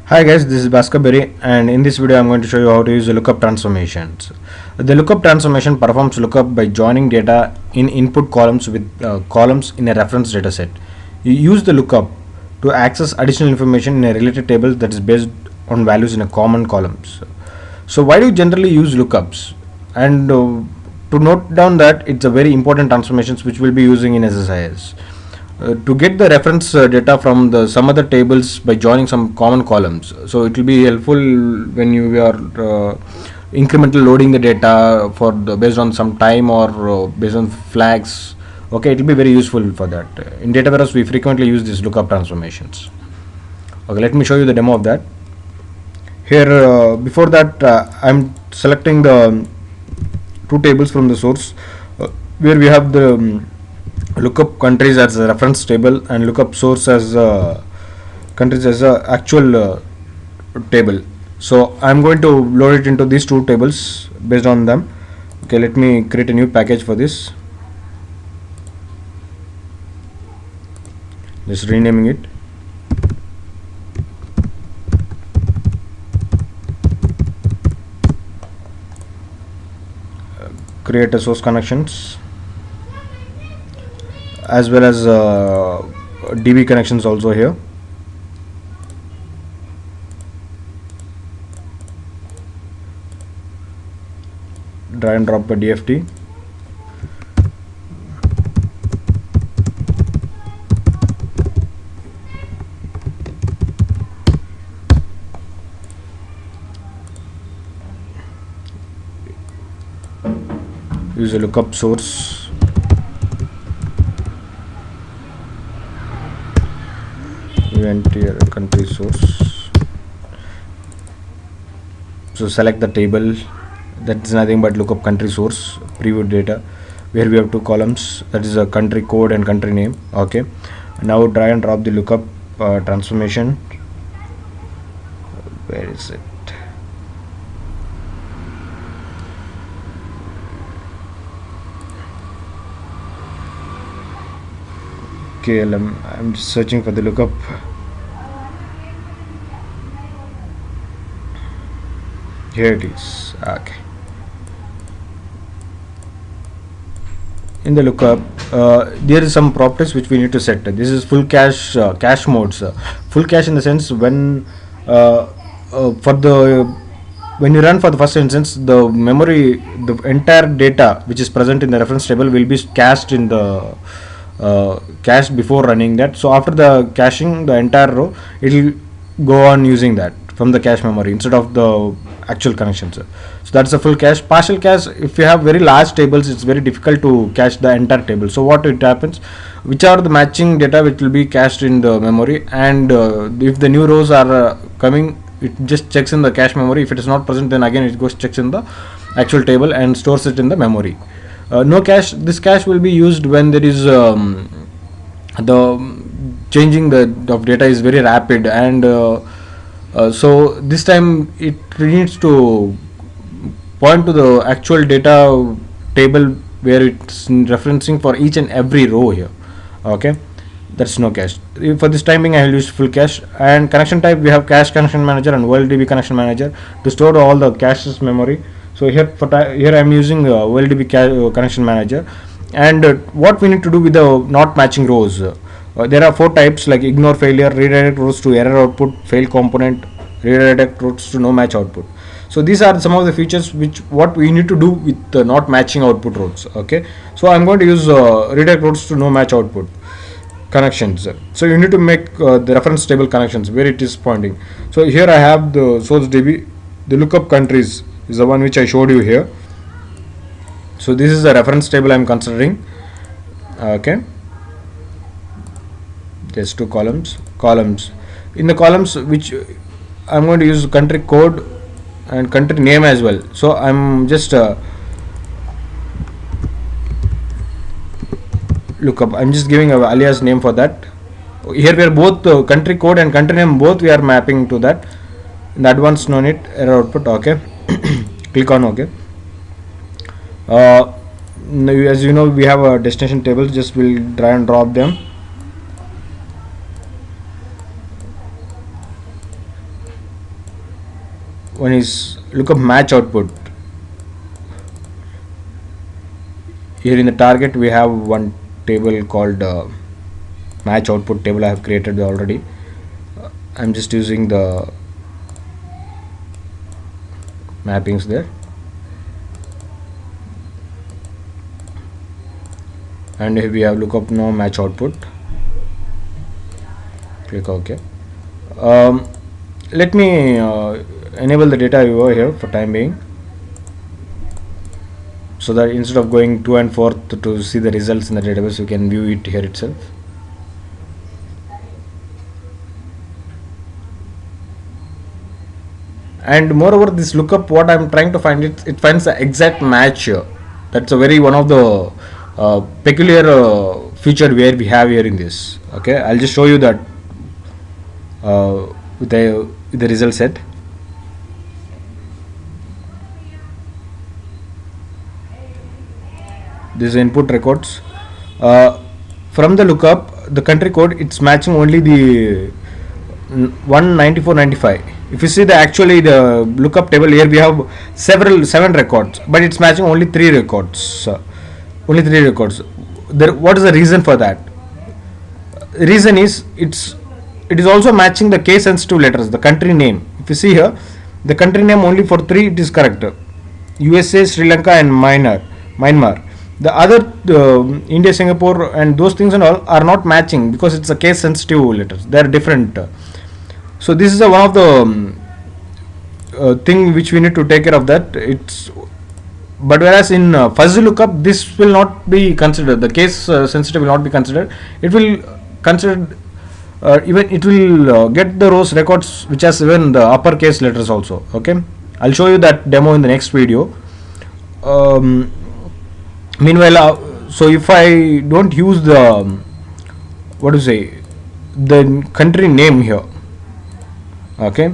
Hi guys, this is Bhaskar Berry, and in this video I'm going to show you how to use the lookup transformations. The lookup transformation performs lookup by joining data in input columns with columns in a reference dataset. You use the lookup to access additional information in a related table that is based on values in a common columns. So why do you generally use lookups? And to note down that it's a very important transformations which we'll be using in SSIS. To get the reference data from the some other tables by joining some common columns, so it will be helpful when you are incremental loading the data for the based on some time or based on flags. Okay, it will be very useful for that. In data warehouse we frequently use these lookup transformations. Okay, let me show you the demo of that. Here before that I'm selecting the two tables from the source where we have the lookup countries as a reference table and lookup source as countries as a actual table. So I'm going to load it into these two tables based on them. Okay, let me create a new package for this, just renaming it. Create a source connections as well as DB connections also here. Drag and drop a DFT. Use a lookup source. Enter country source. So select the table, that's nothing but lookup country source preview data, where we have two columns, that is a country code and country name. Okay, now drag and drop the lookup transformation. Where is it? KLM. I'm just searching for the lookup. Here it is. Okay. In the lookup, there is some properties which we need to set. This is full cache cache modes. Full cache in the sense when for the when you run for the first instance, the memory, the entire data which is present in the reference table will be cached in the cache before running that. So after the caching the entire row, it will go on using that from the cache memory instead of the actual connections. So that's a full cache. Partial cache, if you have very large tables, it's very difficult to cache the entire table. So what it happens, which are the matching data which will be cached in the memory, and if the new rows are coming, it just checks in the cache memory. If it is not present, then again it goes checks in the actual table and stores it in the memory. No cache, this cache will be used when there is the changing the of data is very rapid, and so this time it needs to point to the actual data table where it's referencing for each and every row here. Okay, that's no cache. For this timing I will use full cache. And connection type, we have cache connection manager and OLDB connection manager to store all the caches memory. So here here I am using OLDB connection manager. And what we need to do with the not matching rows, there are four types like ignore failure, redirect rows to error output, fail component, redirect rows to no match output. So these are some of the features which what we need to do with the not matching output rows. Okay, so I'm going to use redirect rows to no match output connections. So you need to make the reference table connections where it is pointing. So here I have the source DB, the lookup countries is the one which I showed you here. So this is the reference table I'm considering. Okay, there's two columns. In the columns which I'm going to use country code and country name as well. So I'm just lookup, I'm just giving a alias name for that. Here we are both country code and country name, both we are mapping to that. In the advanced no need error output. Okay, click on OK. As you know, we have a destination table, just we'll drag and drop them. one is lookup match output. Here in the target we have one table called match output table. I have created already. I'm just using the mappings there, and here we have lookup no match output. Click OK. Let me enable the data viewer here for time being, so that instead of going to and forth to see the results in the database, you can view it here itself. And moreover, this lookup, what I'm trying to find, it finds the exact match here. That's a very one of the peculiar feature where we have here in this. Okay, I'll just show you that with the result set. This is input records. From the lookup, the country code, it's matching only the 194.95. If you see the lookup table here, we have 7 records, but it's matching only 3 records. Only 3 records. What is the reason for that? The reason is it is also matching the case sensitive letters, the country name. If you see here, the country name only for 3 it is correct: USA, Sri Lanka, and Myanmar. The other India, Singapore, and those things and all are not matching because it's a case sensitive letters. They are different. So this is one of the thing which we need to take care of that. But whereas in fuzzy lookup, this will not be considered. The case sensitive will not be considered. It will consider even it will get the rows records which has even the uppercase letters also. Okay, I'll show you that demo in the next video. Meanwhile, so if I don't use the the country name here, okay,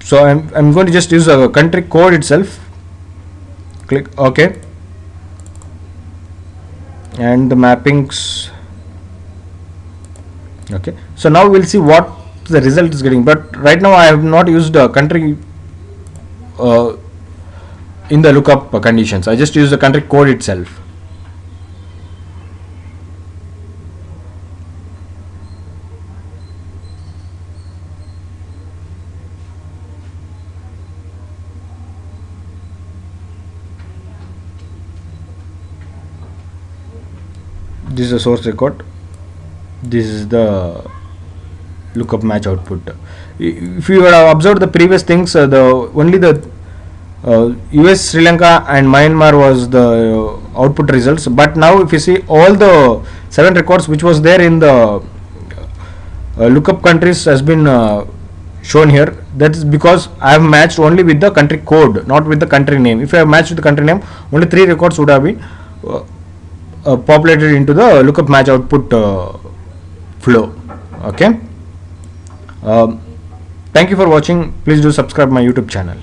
so I'm going to just use a country code itself. Click OK, and the mappings. Okay, so now we'll see what the result is getting, but right now I have not used a country in the lookup conditions. I just use the country code itself. This is the source record. This is the lookup match output. If you have observed the previous things, only the US, Sri Lanka, and Myanmar was the output results. But now, if you see all the 7 records which was there in the lookup countries has been shown here. That is because I have matched only with the country code, not with the country name. If I have matched with the country name, only 3 records would have been populated into the lookup match output flow. Okay. Thank you for watching. Please do subscribe my YouTube channel.